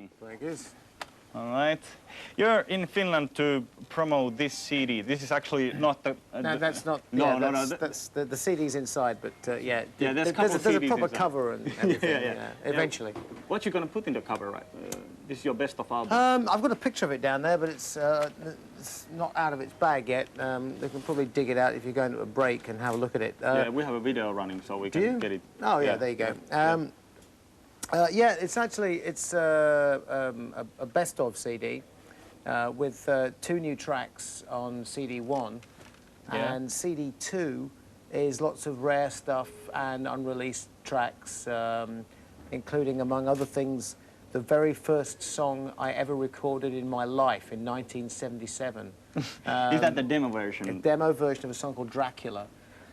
Thank you. All right. You're in Finland to promote this CD. This is actually not the... no, that's not... No, yeah, no, that's the CD's inside, but yeah. Yeah, there's a proper inside. cover and everything, eventually. What you going to put in the cover, right? This is your best of album. I've got a picture of it down there, but it's not out of its bag yet. They can probably dig it out if you go into a break and have a look at it. Yeah, we have a video running, so we can get it. Oh, yeah, there you go. Yeah, it's actually a best-of CD with 2 new tracks on CD1, and CD2 is lots of rare stuff and unreleased tracks, including, among other things, the very first song I ever recorded in my life in 1977. Is that the demo version? A demo version of a song called Dracula,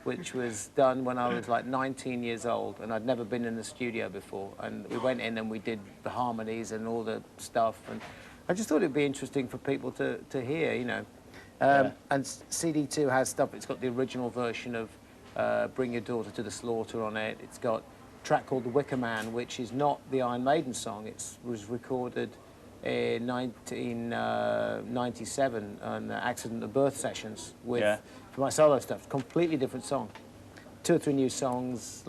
which was done when I was like 19 years old, and I'd never been in the studio before. And we went in and we did the harmonies and all the stuff, and I just thought it'd be interesting for people to hear, you know. And CD2 has stuff. It's got the original version of Bring Your Daughter to the Slaughter on it. It's got a track called The Wicker Man, which is not the Iron Maiden song. It was recorded in 1997 on Accident of Birth sessions with... for my solo stuff, completely different song. 2 or 3 new songs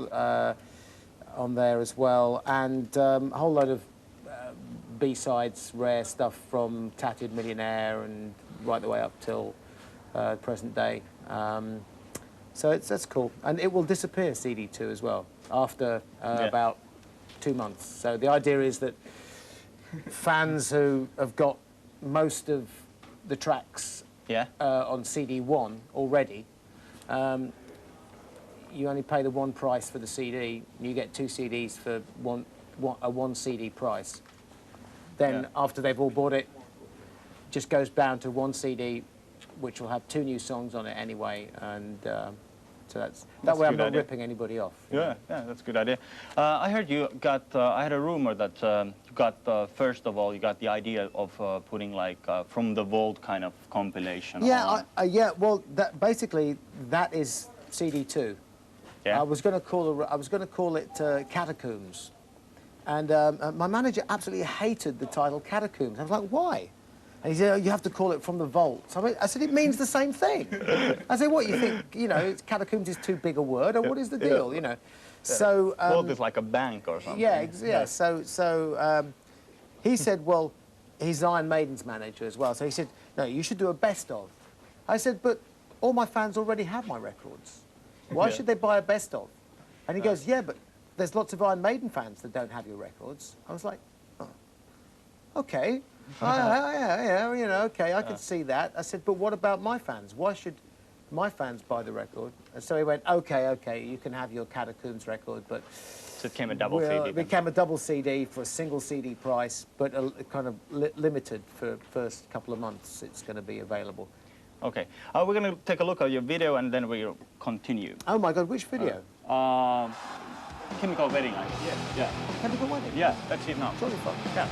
on there as well, and a whole load of B-sides, rare stuff from Tattooed Millionaire and right the way up till present day. So that's cool. And it will disappear, CD2 as well, after about 2 months. So the idea is that fans who have got most of the tracks on CD1 already, you only pay the 1 price for the CD, and you get 2 CDs for a 1 CD price. Then after they've all bought it, just goes down to 1 CD, which will have 2 new songs on it anyway, and so that way I'm not ripping anybody off. Yeah, that's a good idea. I heard you got, I had a rumor that you got, first of all, you got the idea of putting like From the Vault kind of compilation. Yeah, well, basically that is CD2. Yeah. I was going to call it Catacombs, and my manager absolutely hated the title Catacombs. I was like, why? And he said, oh, you have to call it From the Vault. So I said, it means the same thing. I said, what, you think, you know, Catacombs is too big a word, or what is the deal, you know? So... Vault is like a bank or something. Yeah. So he said, well, he's Iron Maiden's manager as well, so he said, no, you should do a best-of. I said, but all my fans already have my records. Why should they buy a best-of? And he goes, yeah, but there's lots of Iron Maiden fans that don't have your records. I was like, oh, okay. Yeah, you know, okay, I could see that. I said, but what about my fans? Why should my fans buy the record? And so he went, okay, you can have your Catacombs record, but... So it became a double CD. It became a double CD for a single CD price, but kind of limited for the first couple of months. It's going to be available. Okay. We're going to take a look at your video and then we'll continue. Oh my God, which video? Chemical Wedding. Yeah. Chemical Wedding? Yeah, that's it now. Jolly fun. Yeah.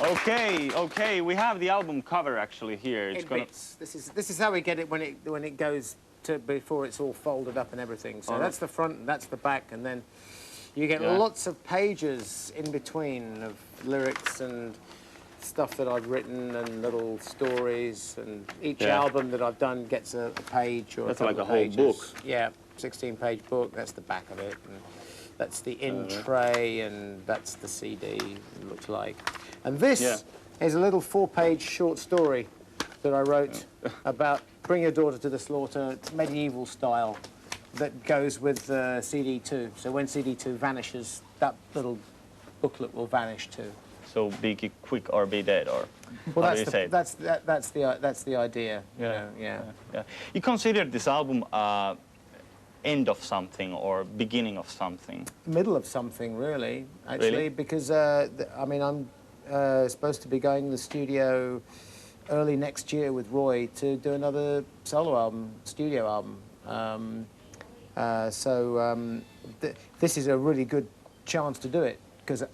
Okay, okay, we have the album cover actually here. It's In bits. This is how we get it when it goes to before it's all folded up and everything. So that's the front, and that's the back, and then you get lots of pages in between of lyrics and stuff that I've written and little stories, and each album that I've done gets a page or that's a like couple a of whole pages. book. Yeah, 16-page book. That's the back of it. And that's the in tray, and that's the CD. It looks like. And this is a little 4-page short story that I wrote about Bring Your Daughter to the Slaughter. It's medieval style that goes with CD2. So when CD2 vanishes, that little booklet will vanish too. So be quick or be dead, or well, how do you say it? That's the idea. Yeah. You consider this album end of something or beginning of something? Middle of something, really. Actually, because I mean, I'm supposed to be going to the studio early next year with Roy to do another solo album, studio album. This is a really good chance to do it, because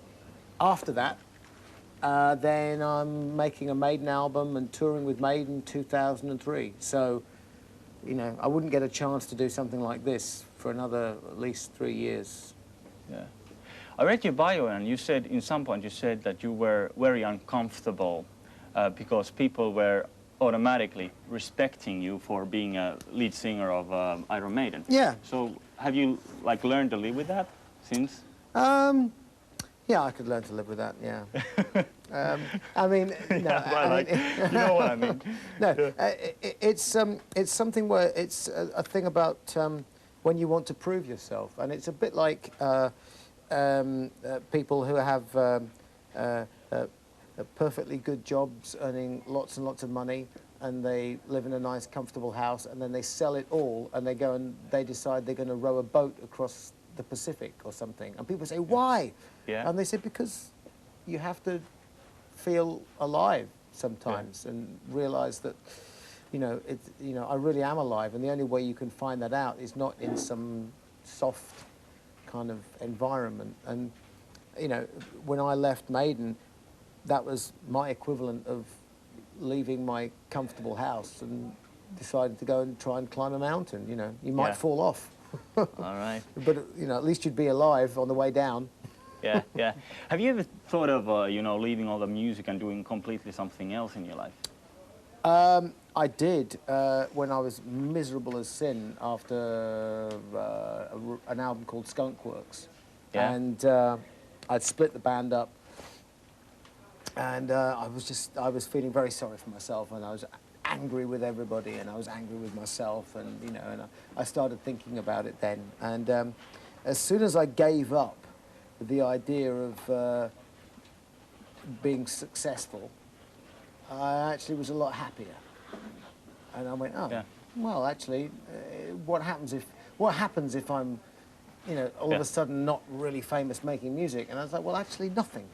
after that, then I'm making a Maiden album and touring with Maiden 2003. So, you know, I wouldn't get a chance to do something like this for another at least 3 years. Yeah. I read your bio, and you said, in some point, you said that you were very uncomfortable because people were automatically respecting you for being a lead singer of Iron Maiden. Yeah. So have you, like, learned to live with that since? Yeah, I could learn to live with that, yeah. I mean, no, you know what I mean. No, it's something where it's a thing about when you want to prove yourself, and it's a bit like people who have perfectly good jobs, earning lots and lots of money, and they live in a nice, comfortable house, and then they sell it all, and they go and they decide they're going to row a boat across the Pacific or something, and people say, why? Yeah. And they say, because you have to feel alive sometimes and realize that, you know, I really am alive, and the only way you can find that out is not in some soft kind of environment. And, you know, when I left Maiden, that was my equivalent of leaving my comfortable house and deciding to go and try and climb a mountain. You know, you might fall off. All right. But, you know, at least you'd be alive on the way down. Yeah, yeah. Have you ever thought of, you know, leaving all the music and doing completely something else in your life? I did when I was miserable as sin after an album called Skunk Works. Yeah. And I'd split the band up. And I was feeling very sorry for myself, and I was angry with everybody, and I was angry with myself, and, you know, and I started thinking about it then. And as soon as I gave up the idea of being successful, I actually was a lot happier. And I went, oh, well, actually, what happens if I'm, you know, all of a sudden not really famous making music? And I was like, well, actually, nothing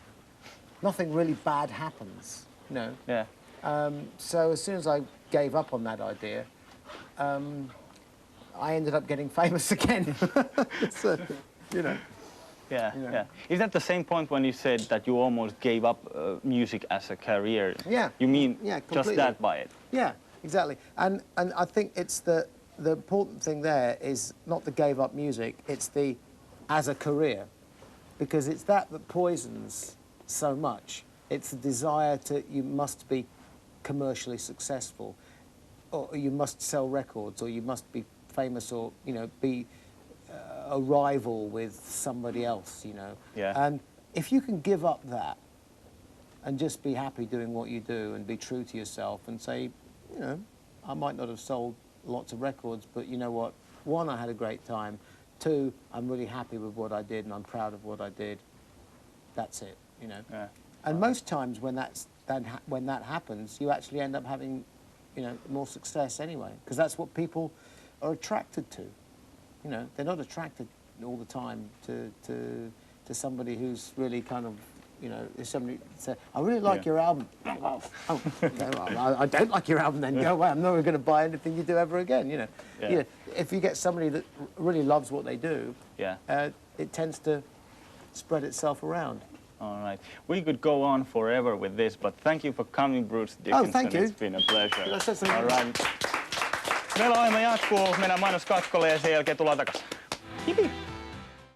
really bad happens, you know. Yeah. So as soon as I gave up on that idea, I ended up getting famous again. So, you know. Yeah, you know. yeah. Is that the same point when you said that you almost gave up music as a career? Yeah. You mean just that by it? Yeah, exactly. And I think it's the important thing there is not the gave up music, it's the as a career, because it's that poisons so much. It's the desire you must be commercially successful, or you must sell records, or you must be famous, or, you know, be a rival with somebody else, you know. Yeah. And if you can give up that and just be happy doing what you do and be true to yourself and say, you know, I might not have sold lots of records, but you know what? One, I had a great time. Two, I'm really happy with what I did and I'm proud of what I did. That's it, you know. Yeah. And most times when that happens, you actually end up having, you know, more success anyway, because that's what people are attracted to. You know, they're not attracted all the time to somebody who's really kind of, you know, if somebody says, I really like your album. Oh, no, I don't like your album, then go away. I'm never going to buy anything you do ever again, you know. Yeah. You know, if you get somebody that really loves what they do, it tends to spread itself around. All right. We could go on forever with this, but thank you for coming, Bruce Dickinson. Oh, thank you. It's been a pleasure. All right. Meillä ohjelma jatkuu, mennään mainoskatkolle ja sen jälkeen tullaan takaisin. Hipi!